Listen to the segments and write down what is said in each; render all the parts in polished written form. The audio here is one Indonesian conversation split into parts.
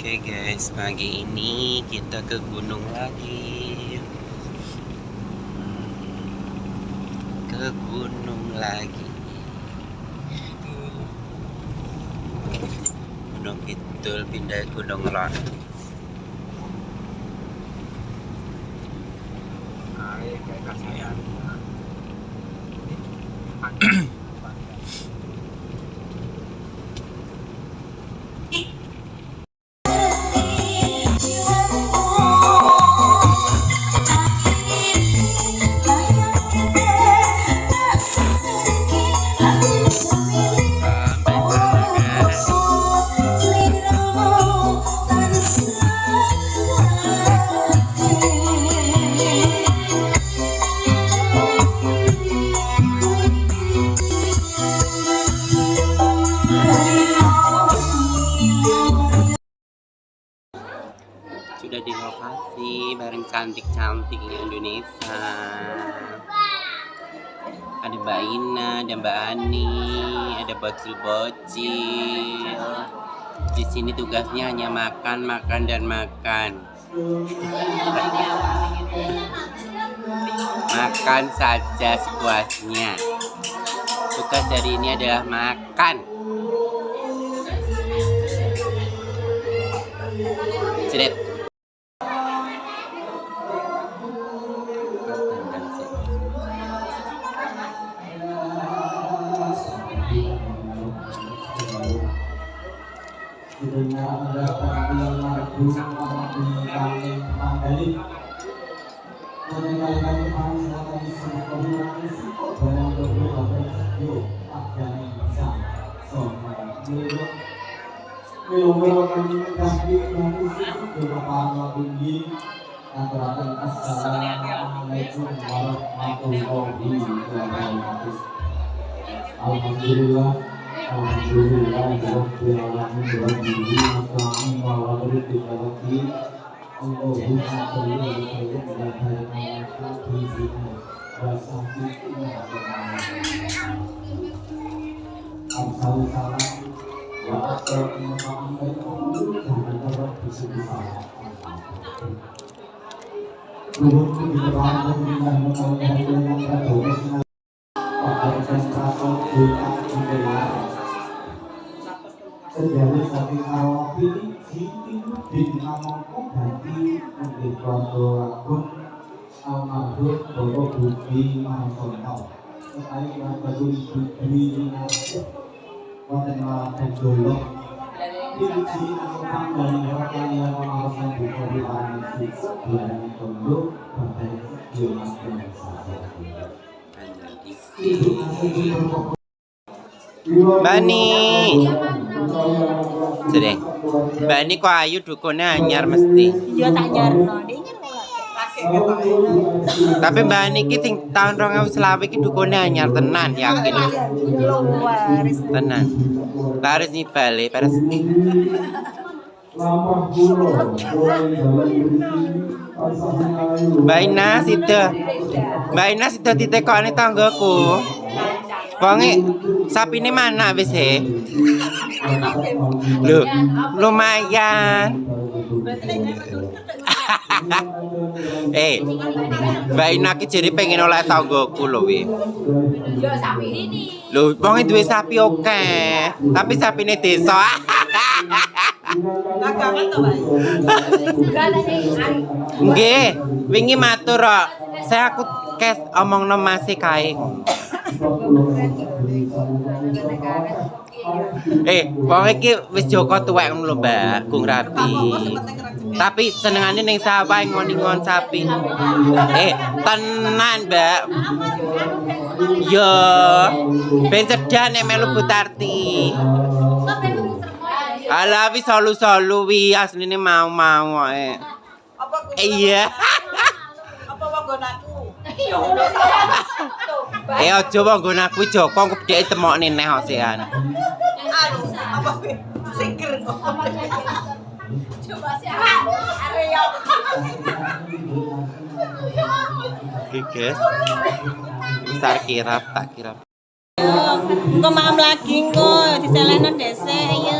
Oke guys, pagi ini kita ke gunung lagi. Ke gunung lagi. Gunung Kidul pindah Gunung Lor. Sudah di lokasi bareng cantik-cantiknya Indonesia. Ada Mbak Ina, ada Mbak Ani, ada bocil-bocil. Di sini tugasnya hanya makan, makan dan makan. Makan saja sepuasnya. Tugas hari ini adalah makan. Sedep. Alhamdulillah, alhamdulillah, sejauh saking awapi sini dinamaku ganti untuk keluarga akun almarhum Bapak Budi Masono sekali keluarga Ibu Dwi Minarti wonten lawan dolok diuji aku panggali hotel yang mengawasan buku di Paris bulan Tondo pada Jonas Bani, sedeng. Bani kok ayu dukunnya anyar mesti. Iya tak nyarno, Tapi Bani ki sing tahun 2020 ki dukunnya anyar tenan yakin. Tenan. Paris nih balik, Paris. Baina sida ditekoni tanggaku. Wonge sapine mana wis he? Lho, lumayan. Mbak Ina ki jadi pengen oleh tanggaku lho wi. Yo sapi ini. Lho, wong duwe sapi oke, tapi sapine desa. Dagangan to, Pak? Nggih, wingi matur kok. Saya aku kes omongno Mas kae. Wong iki wis Joko tuwek ngono lho, Mbak, Gung Rabi. Tapi senengane ning sawah ngon-ngon sapi. Tenan, Mbak. Yo, ben cedak nek melu Butarti. Ala wis solu-solu wi asline mau-mau ae. Iya. Apa wanggonaku? Aja wonggon aku Joko gedheke temokne neh osean. Apa seger kok. Coba sehat. Aryo. Oke, guys. Besar kirap tak kirap. Kau maam lagi kok di selain desa ayo.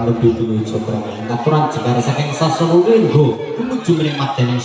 lebih dulu coba aturan jika saking sasana linggo menuju mring madyaning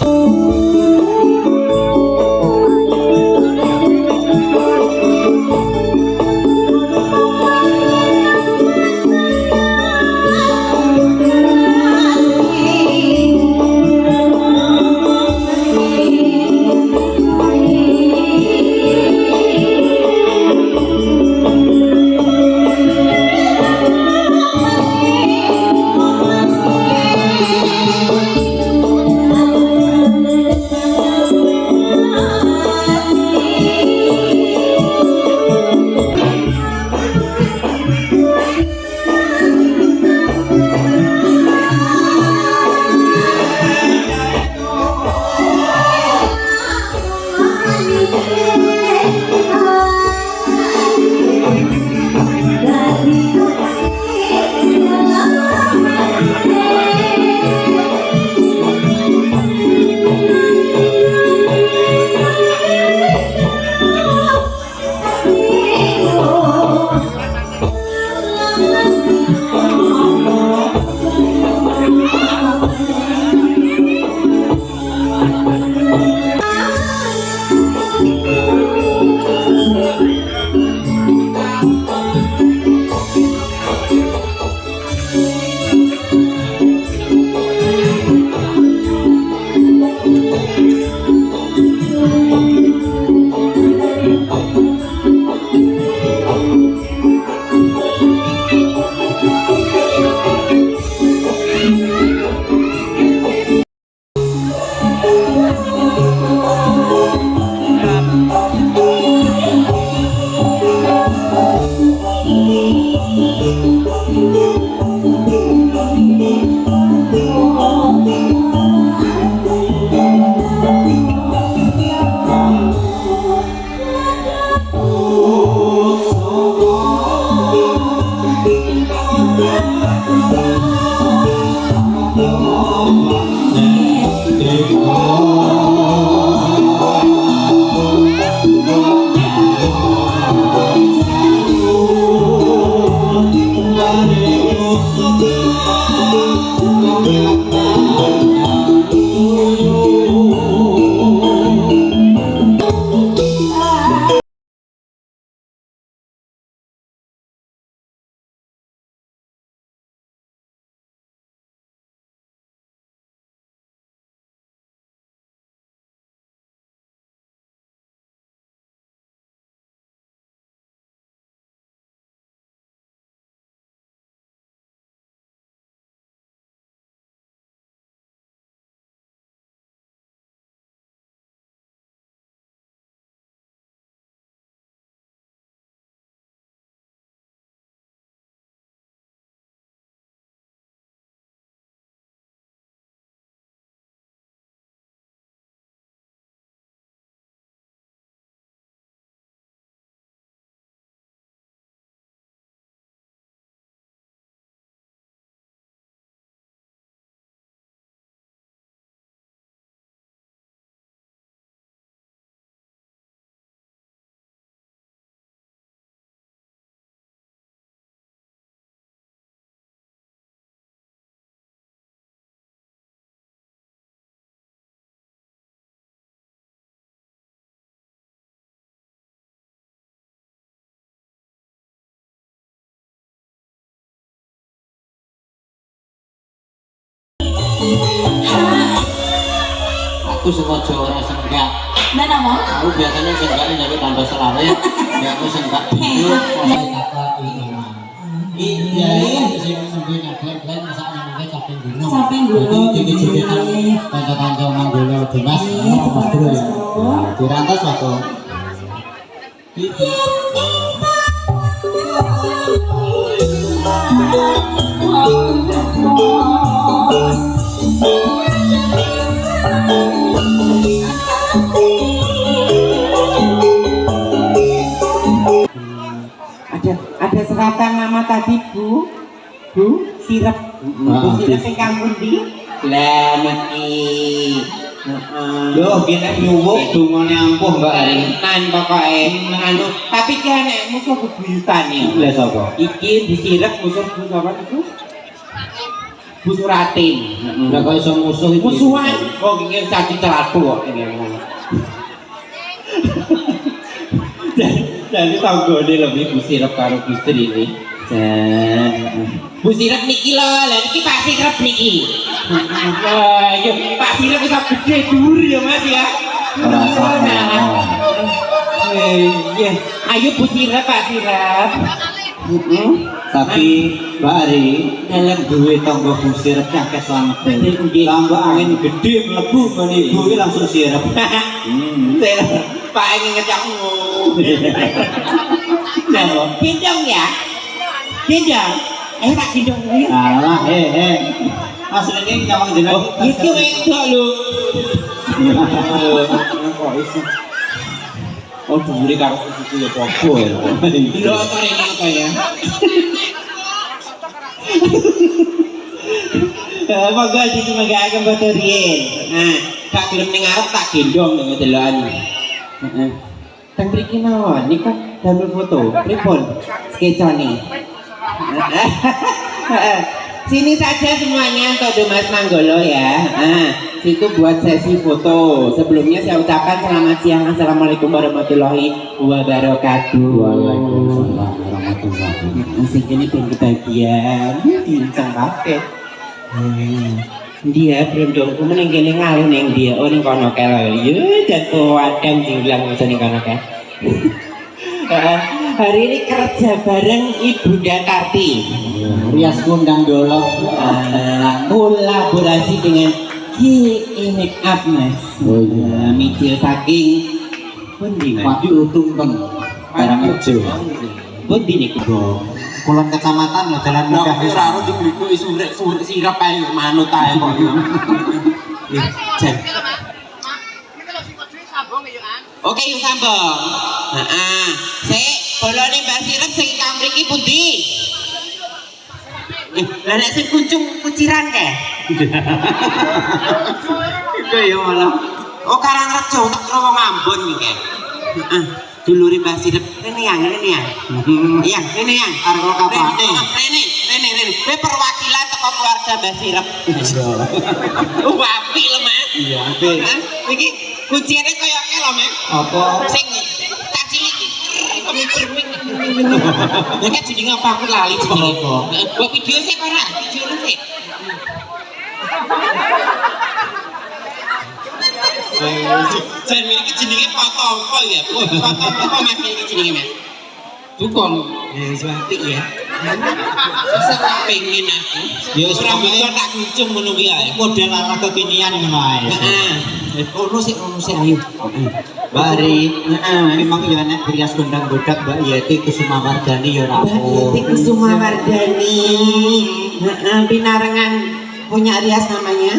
Aku sengaja ora senggak. Nah, nama? Aku biasanya senggaknya nyampe tambah selawe. Ya aku senggak dulu. Iya, iya, sing nembe nyablek-blek masak nembe caping dino. Caping dino. Jadi jogetan kanca-kanca manggolo Dimas. Mas Bro ya. Dirantos waktu. Ada seratan nama tadi Bu sirep Bu sirep yang kamu di lah mati Yo kene nyuwuk dungane ampuh Mbak Ari. nan pokoke anu tapi ki enek musuh bebuyutan ya Lah sapa? iki disirep musuh Bu sapa itu Bu Suratin Lah kok iso musuh iki? musuhan kok iki cacing celatu kok ini jadi tanggone lebih Bu Sirep karo Gusti ini. Bu Sirep niki lho, lha niki Pak Sirep niki. Wah, yo Pak Sirep bisa gede dhuwur ya Mas ya. Iya, ayo Bu Sirep Pak Sirep. Tapi Mbak Ari dalam duwe tangga Bu Sirep akeh slamet. Tambah angin gede mlebu ngene ibu iki langsung sirep. Pak ingin ngejangmu. Nah, gendong ya. Gendong. Tak gendong ya. Alah, asline nyawang jeneng. Itu wedok lho. Kok iso? Oh, dhuwure karo susu ya popo ya. Lho apa rene apa ya? Monggo disemangake foto riyen. Nah, gak gelem ning arep tak gendong ning delokan. Heeh. Teng mriki mawon niku damel foto. Pripun? Sketsane. Sini saja semuanya untuk Mas Manggolo ya. Situ buat sesi foto. Sebelumnya saya ucapkan selamat siang. Assalamualaikum warahmatullahi wabarakatuh. Waalaikumsalam warahmatullahi wabarakatuh. Asik ini pengen kebahagiaan. Dincang kabeh. Dia berondongku mending kene ngalih neng dia. Oh ning kono kae lho. Yo jatuh wadang diulang masa ning kono kae. Hari ini kerja bareng Ibu Karti. Rias kundang dolo. Kolaborasi dengan GE Make Up Mas. Oh iya. Micil saking pundi Mas? Padi utung teng Karangrejo. Pundi niku? Kulon kecamatan ya jalan Nek mudah ora ora dibliku surek sirap ae manut ae kok. Jen. Oke, yuk sambung. Heeh. Sik, bolone Mbak Sirep sing kang mriki pundi? Lah nek sing kuncung kuciran kae. Iku ya malah. Oh, Karangrejo tak kira wong Ambon iki kae. Heeh. Dulure Mbak Sirep rene yang. Iya, rene yang. Arep kapan? Rene. Kowe perwakilan teko keluarga Mbak Sirep. Oh, apik lho, Mas. Iya, apik. Iki kunciane koyo akeh lho, Mas. Apa? Sing tak cilik iki. Nek jenenge apa aku lali jenenge. Gua video sik ora? Video sik. Jan iki jenenge foto apa ya? Foto apa Mas iki jenenge, Mas? Dukun. Ya wis apik ya. Pengen aku. Ya wis ora bisa tak kuncung ngono kuwi ae. Model anak kekinian ngono ae. Heeh. Ono sik ayo. Mbak Ari, memang ya nek rias gondang godak Mbak Yeti Kusumawardani ya ora Mbak Yeti Kusumawardani. Heeh, pinarengan punya rias namanya?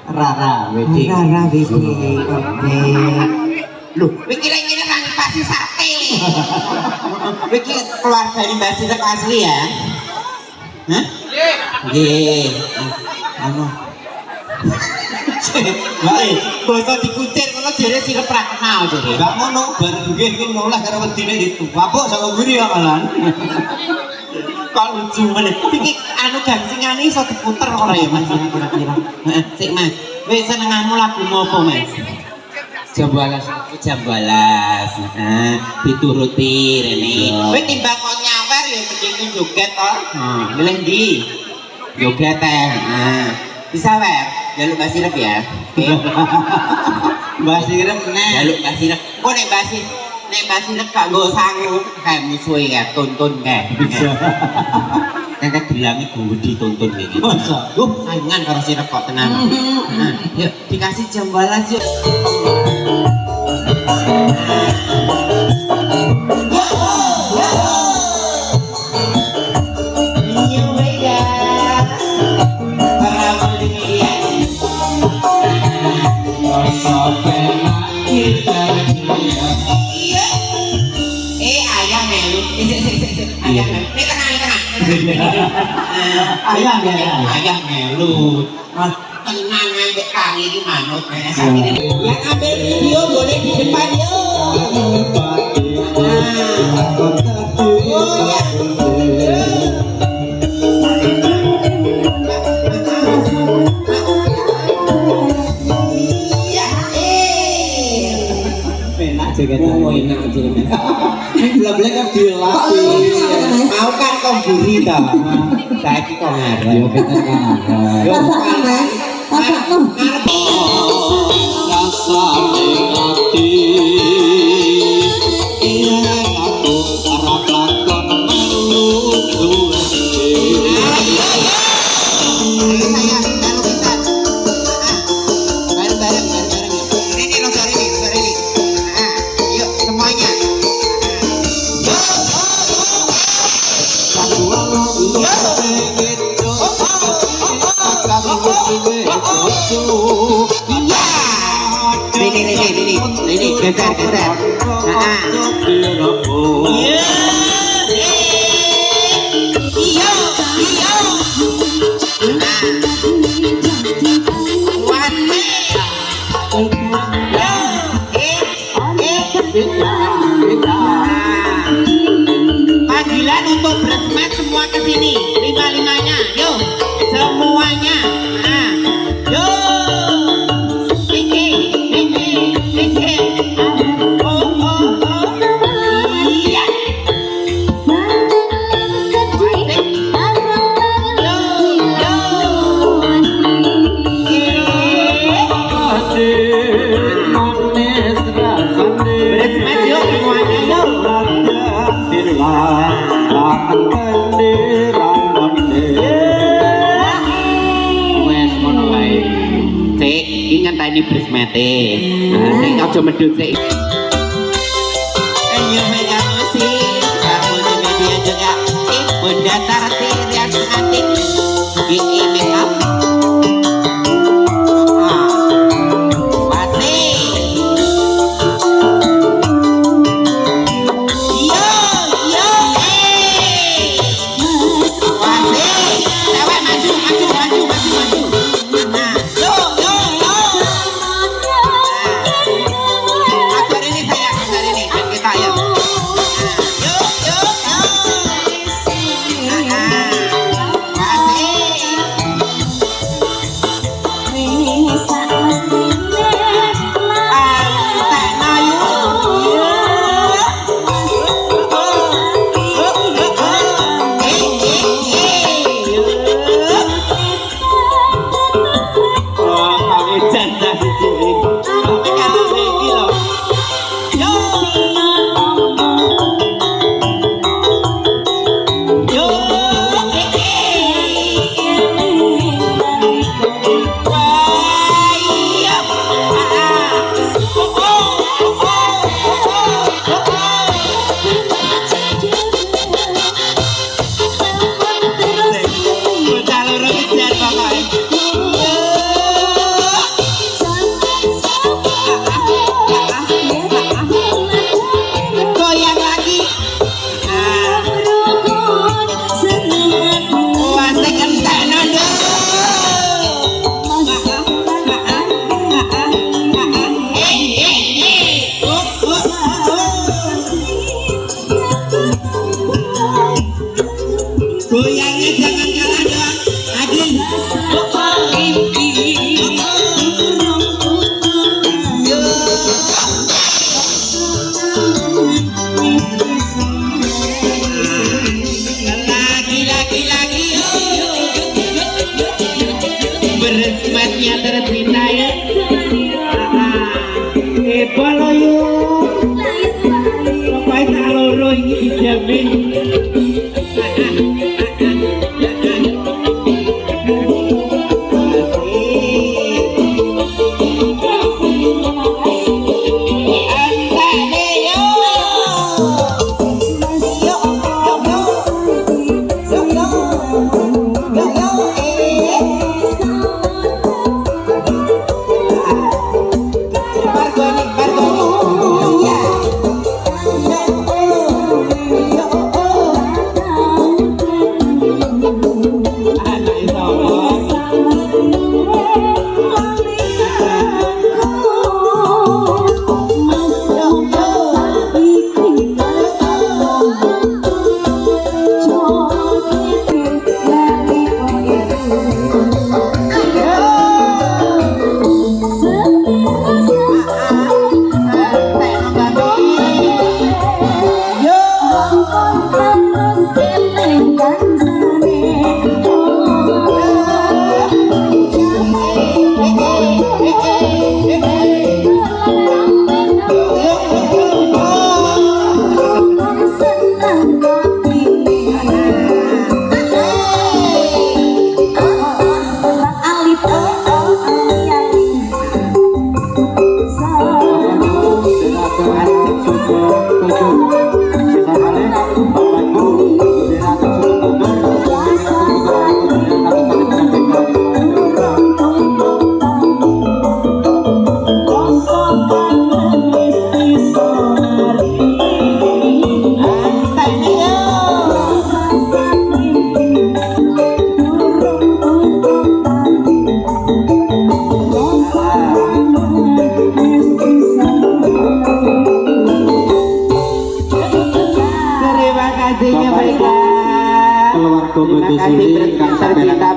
Rara Wedi. Rara Wedi. Oke. Loh, iki kira-kira nang pasti sate. Iki keluarga dari Mbak Sirep asli ya? Hah? Nggih. Anu. Mbak Basa dikucir kono jare Sirep ra kenal jare. Enggak ngono, bareng nggih iki mulai karo wedine itu. Wabuk saka nguri ya malan. Kok lucu meneh. Iki anu gangsingane iso diputer ora ya Mas kira-kira. Heeh, sik Mas. Wis senenganmu lagu apa Mas? Jambalas. Jambalas. Heeh, dituruti rene. Kowe timbang kok nyawer ya mending joget to. Milih ndi? Joget teh. Heeh. Bisa wer, jaluk Mbak Sirep ya. Oke. Mbak Sirep nek Jaluk Mbak Sirep. Kok nek Mbak Sirep gak nggo sangu kayak musuhe ya, tuntun kayak. bisa. Kan bilangnya gue dituntun kayak gitu. Masa? Saingan karo Sirep kok tenang. Nah, yuk dikasih jam balas yuk. Ayam melu. Ayam melu. Ini tenang. Ayam ya. Ayam melu. Tenang aja kali ini manut. Yang ambil video boleh di depan yuk. Enak jaketnya. Oh enak jaketnya. Belak-belak kan dilatih. Mau kan kau buri ta. Saiki kau ngarep. Yo kita kan ada. Rasakan mas, rasakan. Rasa hati. Iya aku arep lakon melu duwe. Ini geser. Panggilan untuk bersmet semua ke sini, 5-5-nya, yuk semuanya. Yuk. Ini bersmete. Sing aja medhot sik. Ayo media musik, multimedia juga. Bunda Tarti Rias Hati. Gigi make up. Goyangnya jangan kalah dong. Adil. Lagi. nyater cinta ya. Bolo yuk. Pokoknya tak loro ini dijamin. Keluarga Budi Suri, Kang Sabena.